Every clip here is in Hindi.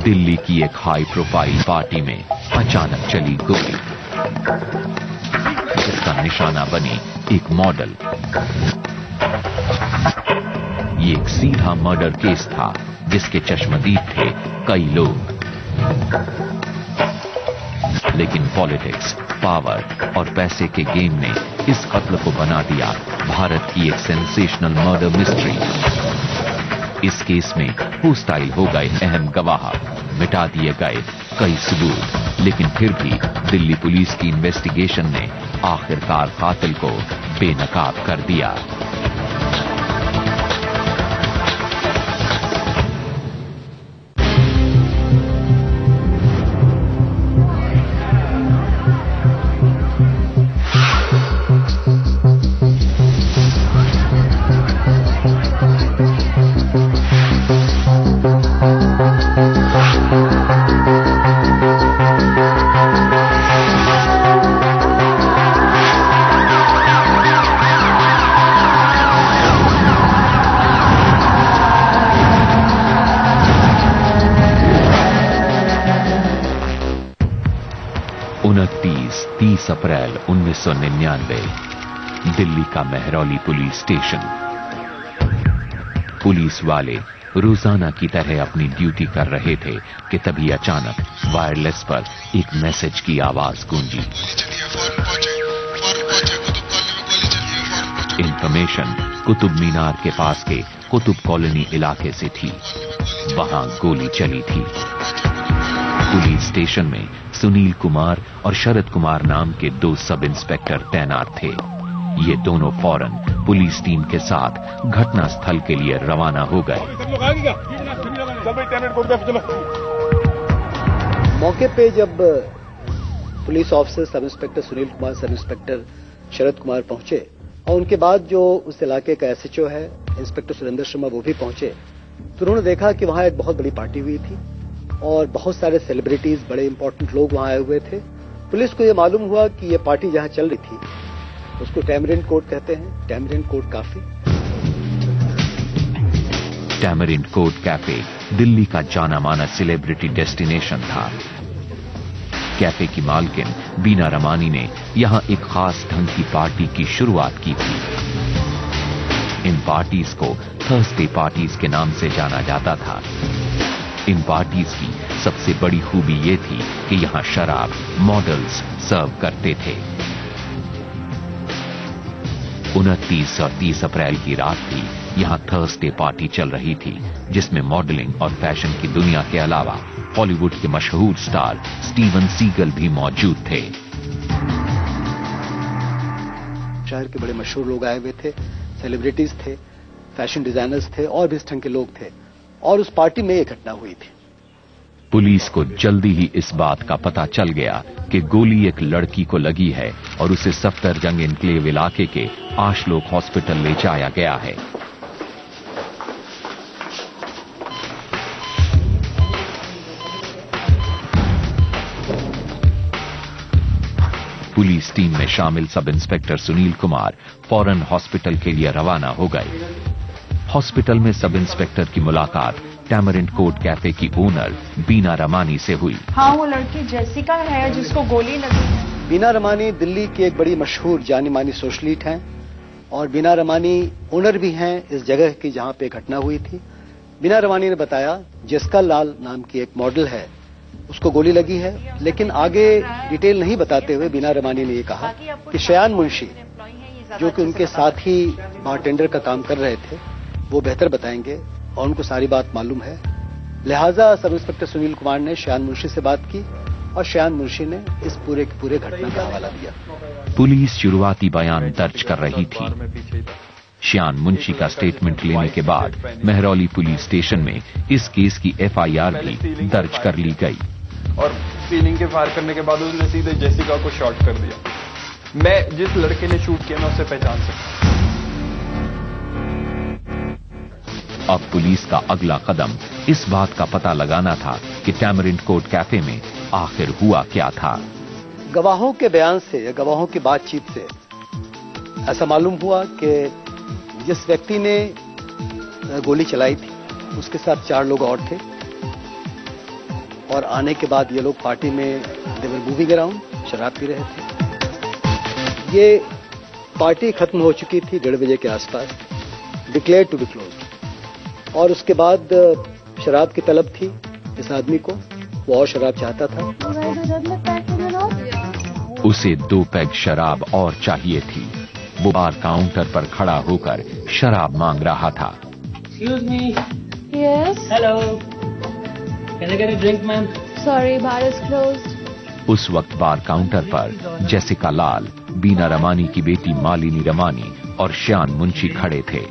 दिल्ली की एक हाई प्रोफाइल पार्टी में अचानक चली गोली, जिसका निशाना बनी एक मॉडल। ये एक सीधा मर्डर केस था जिसके चश्मदीद थे कई लोग। लेकिन पॉलिटिक्स, पावर और पैसे के गेम ने इस कत्ल को बना दिया भारत की एक सेंसेशनल मर्डर मिस्ट्री। इस केस में होस्टाइल हो गए अहम गवाह, मिटा दिए गए कई सबूत, लेकिन फिर भी दिल्ली पुलिस की इन्वेस्टिगेशन ने आखिरकार कातिल को बेनकाब कर दिया। अप्रैल 1999, दिल्ली का मेहरौली पुलिस स्टेशन। पुलिस वाले रोजाना की तरह अपनी ड्यूटी कर रहे थे कि तभी अचानक वायरलेस पर एक मैसेज की आवाज गूंजी। इंफॉर्मेशन कुतुब मीनार के पास के कुतुब कॉलोनी इलाके से थी। वहां गोली चली थी। पुलिस स्टेशन में सुनील कुमार और शरद कुमार नाम के 2 सब इंस्पेक्टर तैनात थे। ये दोनों फौरन पुलिस टीम के साथ घटना स्थल के लिए रवाना हो गए। मौके पे जब police officer sub inspector Sunil Kumar, sub inspector Sharad Kumar पहुंचे और उनके बाद जो उस इलाके का एसएचओ है इंस्पेक्टर सुरेंद्र शर्मा, वो भी पहुंचे, तो उन्होंने देखा कि वहां एक बहुत बड़ी पार्टी हुई थी और बहुत सारे सेलिब्रिटीज, बड़े इंपॉर्टेंट लोग वहां आए हुए थे। पुलिस को यह मालूम हुआ कि यह पार्टी जहां चल रही थी उसको टैमरिंड कोर्ट कहते हैं, tamarind court cafe. Tamarind court cafe Delhi का जाना माना सेलिब्रिटी डेस्टिनेशन था। कैफे की मालकिन बीना रमानी ने यहां एक खास ढंग की पार्टी की शुरुआत की थी। इन पार्टीज को थर्सडे पार्टीज के नाम से जाना जाता था। इन पार्टीज की सबसे बड़ी खूबी ये थी कि यहां शराब मॉडल्स सर्व करते थे। 29 और 30 अप्रैल की रात भी यहां थर्सडे पार्टी चल रही थी, जिसमें मॉडलिंग और फैशन की दुनिया के अलावा हॉलीवुड के मशहूर स्टार स्टीवन सीगल भी मौजूद थे। शहर के बड़े मशहूर लोग आए हुए थे, सेलिब्रिटीज थे, फैशन डिजाइनर्स थे और भी इस ढंग के लोग थे और उस पार्टी में यह घटना हुई थी। पुलिस को जल्दी ही इस बात का पता चल गया कि गोली एक लड़की को लगी है और उसे सफदरजंग एन्क्लेव इलाके के आशलोक हॉस्पिटल ले जाया गया है। पुलिस टीम में शामिल सब इंस्पेक्टर सुनील कुमार फौरन हॉस्पिटल के लिए रवाना हो गए। हॉस्पिटल में सब इंस्पेक्टर की मुलाकात टैमरिंड कोर्ट कैफे की ओनर बीना रमानी से हुई। हाँ, वो लड़की जेसिका है जिसको गोली लगी है। बीना रमानी दिल्ली की एक बड़ी मशहूर जानी मानी सोशलिस्ट हैं और बीना रमानी ओनर भी हैं इस जगह की जहां पे घटना हुई थी। बीना रमानी ने बताया जेसिका लाल नाम की एक मॉडल है, उसको गोली लगी है, लेकिन आगे डिटेल नहीं बताते हुए बीना रमानी ने ये कहा कि शयान मुंशी जो कि उनके साथ ही बारटेंडर का काम कर रहे थे वो बेहतर बताएंगे और उनको सारी बात मालूम है। लिहाजा सब इंस्पेक्टर सुनील कुमार ने शयान मुंशी से बात की और शयान मुंशी ने इस पूरे के पूरे घटना का हवाला दिया। पुलिस शुरुआती बयान दर्ज कर रही थी। शयान मुंशी का स्टेटमेंट लेने के बाद मेहरौली पुलिस स्टेशन में इस केस की एफआईआर भी दर्ज कर ली गई। और सीलिंग के फायर करने के बाद उसने सीधे जेसिका को शॉट कर दिया। मैं जिस लड़के ने शूट किया मैं उसे पहचान सकता। अब पुलिस का अगला कदम इस बात का पता लगाना था कि टैमरिंड कोर्ट कैफे में आखिर हुआ क्या था। गवाहों के बयान से या गवाहों की बातचीत से ऐसा मालूम हुआ कि जिस व्यक्ति ने गोली चलाई थी उसके साथ 4 लोग और थे और आने के बाद ये लोग पार्टी में दे वर मूविंग अराउंड, शराब पी रहे थे। ये पार्टी खत्म हो चुकी थी 1:30 बजे के आसपास, डिक्लेयर टू बी क्लोज। और उसके बाद शराब की तलब थी इस आदमी को, वो और शराब चाहता था। उसे 2 पैग शराब और चाहिए थी। वो बार काउंटर पर खड़ा होकर शराब मांग रहा था। Excuse me. Yes. Hello. Can I get a drink, ma'am? Sorry, bar is closed. उस वक्त बार काउंटर पर जेसिका लाल, बीना रमानी की बेटी मालिनी रमानी और श्यान मुंशी खड़े थे।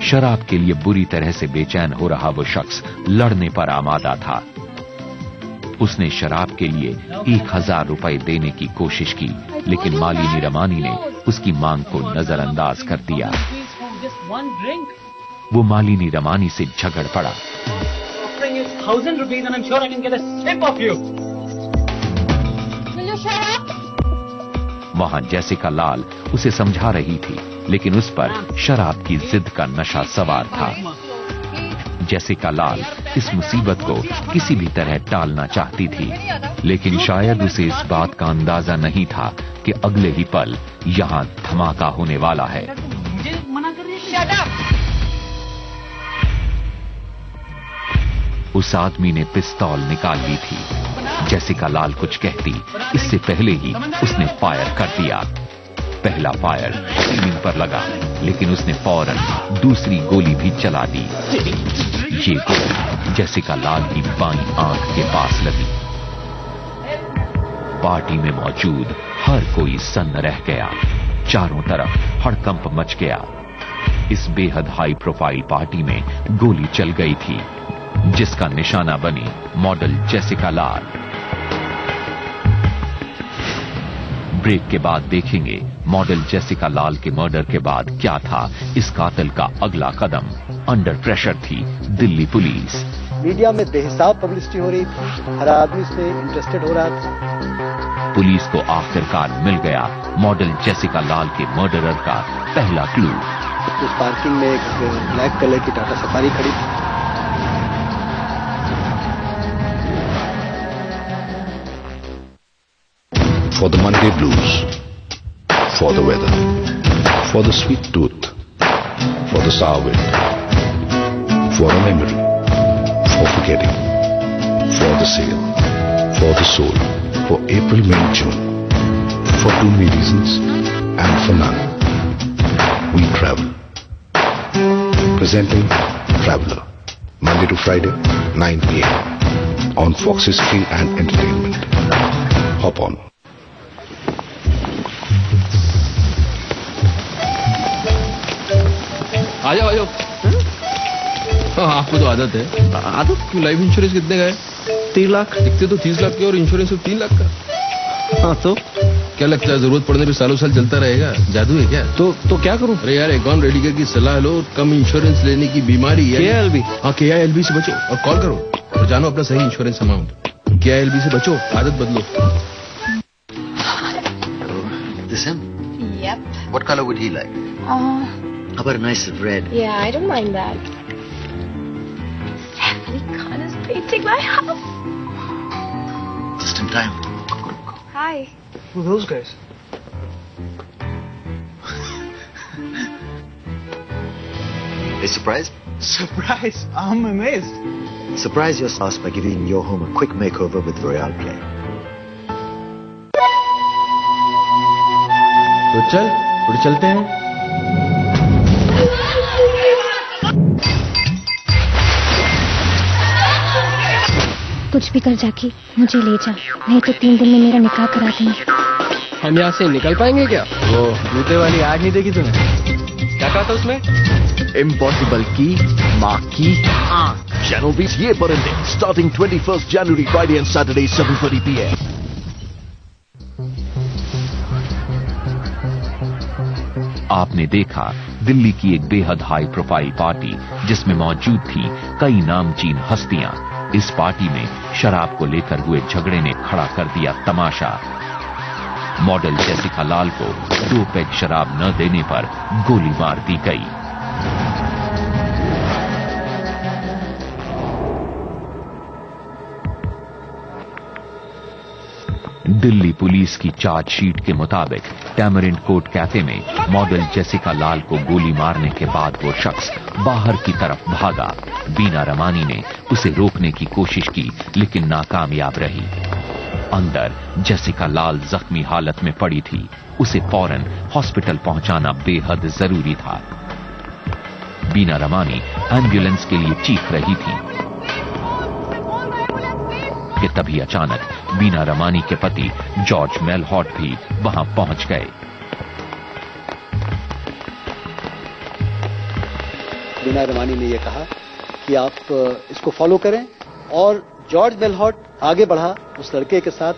शराब के लिए बुरी तरह से बेचैन हो रहा वो शख्स लड़ने पर आमादा था। उसने शराब के लिए 1000 रुपए देने की कोशिश की, लेकिन मालिनी रमानी ने उसकी मांग को नजरअंदाज कर दिया। वो मालिनी रमानी से झगड़ पड़ा। Offering is 1000 rupees and I'm sure I can get a sip of you. Will you shut up? वहां जेसिका लाल उसे समझा रही थी, लेकिन उस पर शराब की जिद का नशा सवार था। जेसिका लाल इस मुसीबत को किसी भी तरह टालना चाहती थी, लेकिन शायद उसे इस बात का अंदाजा नहीं था कि अगले ही पल यहां धमाका होने वाला है। मुझे मना कर रही है? Shut up. उस आदमी ने पिस्तौल निकाल ली थी। जेसिका लाल कुछ कहती, इससे पहले ही उसने फायर कर दिया। पहला फायर सीलिंग पर लगा, लेकिन उसने फौरन दूसरी गोली भी चला दी। ये गोली जेसिका लाल की बाईं आंख के पास लगी। पार्टी में मौजूद हर कोई सन्न रह गया। चारों तरफ हड़कंप मच गया। इस बेहद हाई प्रोफाइल पार्टी में गोली चल गई थी, जिसका निशाना बनी मॉडल जेसिका लाल। ब्रेक के बाद देखेंगे मॉडल जेसिका लाल के मर्डर के बाद क्या था इस कातिल का अगला कदम। अंडर प्रेशर थी दिल्ली पुलिस। मीडिया में बेहिसाब पब्लिसिटी हो रही थी, हर आदमी इसमें इंटरेस्टेड हो रहा था। पुलिस को आखिरकार मिल गया मॉडल जेसिका लाल के मर्डरर का पहला क्लू। उस पार्किंग में एक ब्लैक कलर की टाटा सफारी खड़ी थी। For the Monday blues, for the weather, for the sweet tooth, for the sour wind, for a memory, for forgetting, for the sale, for the soul, for April, May, June, for too many reasons and for none. We travel. Presenting Traveler, Monday to Friday, 9 p.m. on Fox History and Entertainment. Hop on. आ जाओ। हाँ, आपको तो आदत है। आदत क्यों? लाइफ इंश्योरेंस कितने का है? 3 लाख। दिखते तो 30 लाख के और इंश्योरेंस सिर्फ 3 लाख का। हाँ तो क्या लगता है जरूरत पड़ने पे सालों साल चलता रहेगा? जादू है क्या? तो क्या करूं? अरे यार, एकाउंट रेडी की सलाह लो। कम इंश्योरेंस लेने की बीमारी है KILB। हाँ, KILB से बचो और कॉल करो और जानो अपना सही इंश्योरेंस अमाउंट। KILB से बचो, आदत बदलो। This him? Yep. What color would he like? How about a nice red? Yeah, I don't mind that. Stephanie Khan is painting my house. Just in time. Hi. Who are those guys? Are you surprised? Surprise! I'm amazed. Surprise your spouse by giving your home a quick makeover with Royale Play. तो थोड़े चलते हैं। कुछ भी कर जाके मुझे ले जा, नहीं तो 3 दिन में मेरा निकाह करा देंगे। हम यहाँ से निकल पाएंगे क्या? वो जूते वाली आग नहीं देखी तूने? क्या कहा था उसमें? इम्पॉसिबल की माँ की आँख। Channel B's Ye Parinde, starting 21st January, Friday and Saturday, 7:30 p.m. आपने देखा दिल्ली की एक बेहद हाई प्रोफाइल पार्टी, जिसमें मौजूद थी कई नामचीन हस्तियां। इस पार्टी में शराब को लेकर हुए झगड़े ने खड़ा कर दिया तमाशा। मॉडल जेसिका लाल को 2 पैग शराब न देने पर गोली मार दी गई। दिल्ली पुलिस की चार्जशीट के मुताबिक टैमरिंड कोर्ट कैफे में मॉडल जेसिका लाल को गोली मारने के बाद वो शख्स बाहर की तरफ भागा। बीना रमानी ने उसे रोकने की कोशिश की लेकिन नाकामयाब रही। अंदर जेसिका लाल जख्मी हालत में पड़ी थी। उसे फौरन हॉस्पिटल पहुंचाना बेहद जरूरी था। बीना रमानी एम्बुलेंस के लिए चीख रही थी कि तभी अचानक बीना रमानी के पति जॉर्ज मेलहॉट भी वहां पहुंच गए। बीना रमानी ने यह कहा कि आप इसको फॉलो करें और जॉर्ज मेलहॉट आगे बढ़ा उस लड़के के साथ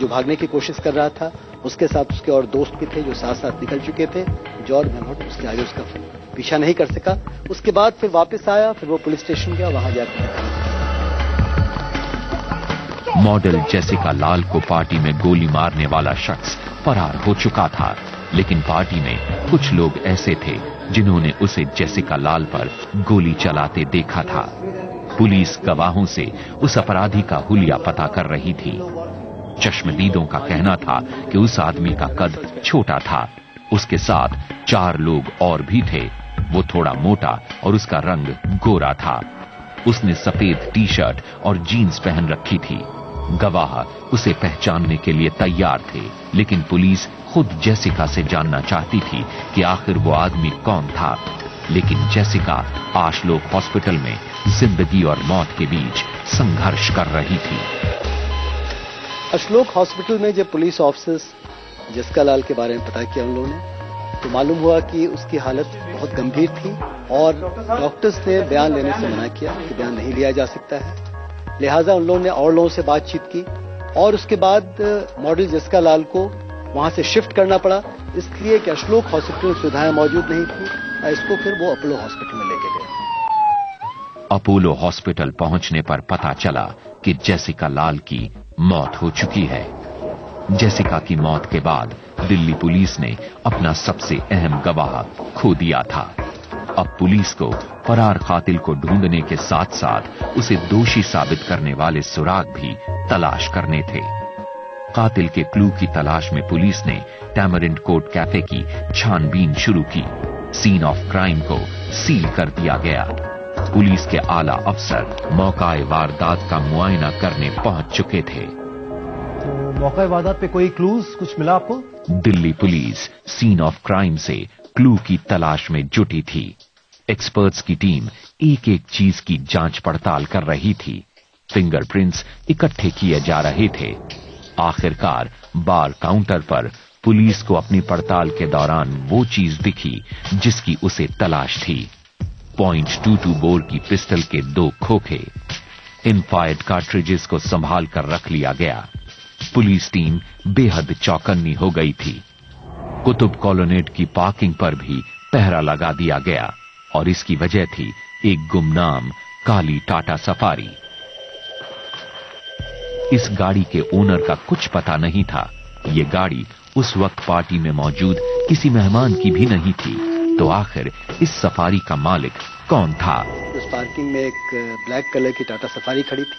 जो भागने की कोशिश कर रहा था। उसके साथ उसके और दोस्त भी थे जो साथ साथ निकल चुके थे। जॉर्ज मेलहॉट उसके आगे उसका पीछा नहीं कर सका। उसके बाद फिर वापस आया, फिर वो पुलिस स्टेशन गया, वहां जाकर मॉडल जेसिका लाल को पार्टी में गोली मारने वाला शख्स फरार हो चुका था, लेकिन पार्टी में कुछ लोग ऐसे थे जिन्होंने उसे जेसिका लाल पर गोली चलाते देखा था। पुलिस गवाहों से उस अपराधी का हुलिया पता कर रही थी। चश्मदीदों का कहना था कि उस आदमी का कद छोटा था। उसके साथ 4 लोग और भी थे। वो थोड़ा मोटा और उसका रंग गोरा था। उसने सफेद टी शर्ट और जीन्स पहन रखी थी। गवाह उसे पहचानने के लिए तैयार थे, लेकिन पुलिस खुद जेसिका से जानना चाहती थी कि आखिर वो आदमी कौन था। लेकिन जेसिका आशलोक हॉस्पिटल में जिंदगी और मौत के बीच संघर्ष कर रही थी। आशलोक हॉस्पिटल में जब पुलिस ऑफिसर्स जेसिका लाल के बारे में पता किया उन लोगों ने, तो मालूम हुआ कि उसकी हालत बहुत गंभीर थी और डॉक्टर्स ने बयान लेने से मना किया कि बयान नहीं लिया जा सकता है। लिहाजा उन लोगों ने और लोगों से बातचीत की और उसके बाद मॉडल जेसिका लाल को वहां से शिफ्ट करना पड़ा, इसलिए कि आशलोक हॉस्पिटल में सुविधाएं मौजूद नहीं थी। इसको फिर वो अपोलो हॉस्पिटल में लेके गए। अपोलो हॉस्पिटल पहुंचने पर पता चला कि जेसिका लाल की मौत हो चुकी है। जेसिका की मौत के बाद दिल्ली पुलिस ने अपना सबसे अहम गवाह खो दिया था। अब पुलिस को फरार कातिल को ढूंढने के साथ साथ उसे दोषी साबित करने वाले सुराग भी तलाश करने थे। कातिल के क्लू की तलाश में पुलिस ने टैमरिंड कोर्ट कैफे की छानबीन शुरू की। सीन ऑफ क्राइम को सील कर दिया गया। पुलिस के आला अफसर मौकाए वारदात का मुआयना करने पहुंच चुके थे। तो मौकाए वारदात पे कोई क्लूज कुछ मिला आपको? Delhi police scene of crime से क्लू की तलाश में जुटी थी। एक्सपर्ट्स की टीम एक एक चीज की जांच पड़ताल कर रही थी। फिंगरप्रिंट्स इकट्ठे किए जा रहे थे। आखिरकार बार काउंटर पर पुलिस को अपनी पड़ताल के दौरान वो चीज दिखी जिसकी उसे तलाश थी। .22 बोर की पिस्टल के 2 खोखे। इनफायर्ड कार्ट्रिजेस को संभाल कर रख लिया गया। पुलिस टीम बेहद चौकन्नी हो गई थी। कुतुब कॉलोनेट की पार्किंग पर भी पहरा लगा दिया गया और इसकी वजह थी एक गुमनाम काली टाटा सफारी। इस गाड़ी के ओनर का कुछ पता नहीं था। ये गाड़ी उस वक्त पार्टी में मौजूद किसी मेहमान की भी नहीं थी। तो आखिर इस सफारी का मालिक कौन था? उस पार्किंग में एक ब्लैक कलर की टाटा सफारी खड़ी थी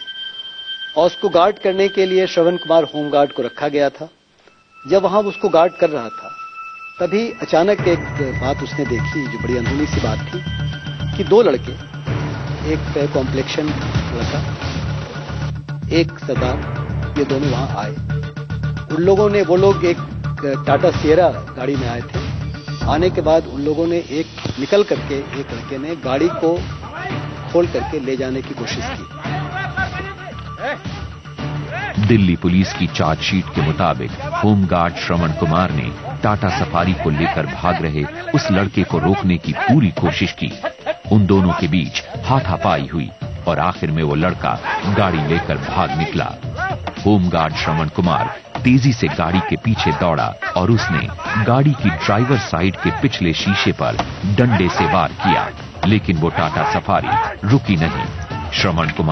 और उसको गार्ड करने के लिए श्रवण कुमार होमगार्ड को रखा गया था। जब वहां उसको गार्ड कर रहा था तभी अचानक एक बात उसने देखी जो बड़ी अनहोनी सी बात थी कि 2 लड़के, एक कॉम्प्लेक्शन लड़का, एक सरदार, ये दोनों वहां आए। वो लोग एक टाटा सिएरा गाड़ी में आए थे। आने के बाद उन लोगों ने निकल करके एक लड़के ने गाड़ी को खोल करके ले जाने की कोशिश की। दिल्ली पुलिस की चार्जशीट के मुताबिक होमगार्ड श्रवण कुमार ने टाटा सफारी को लेकर भाग रहे उस लड़के को रोकने की पूरी कोशिश की। उन दोनों के बीच हाथापाई हुई और आखिर में वो लड़का गाड़ी लेकर भाग निकला। होमगार्ड श्रवण कुमार तेजी से गाड़ी के पीछे दौड़ा और उसने गाड़ी की ड्राइवर साइड के पिछले शीशे पर डंडे से वार किया, लेकिन वो टाटा सफारी रुकी नहीं। श्रवण कुमार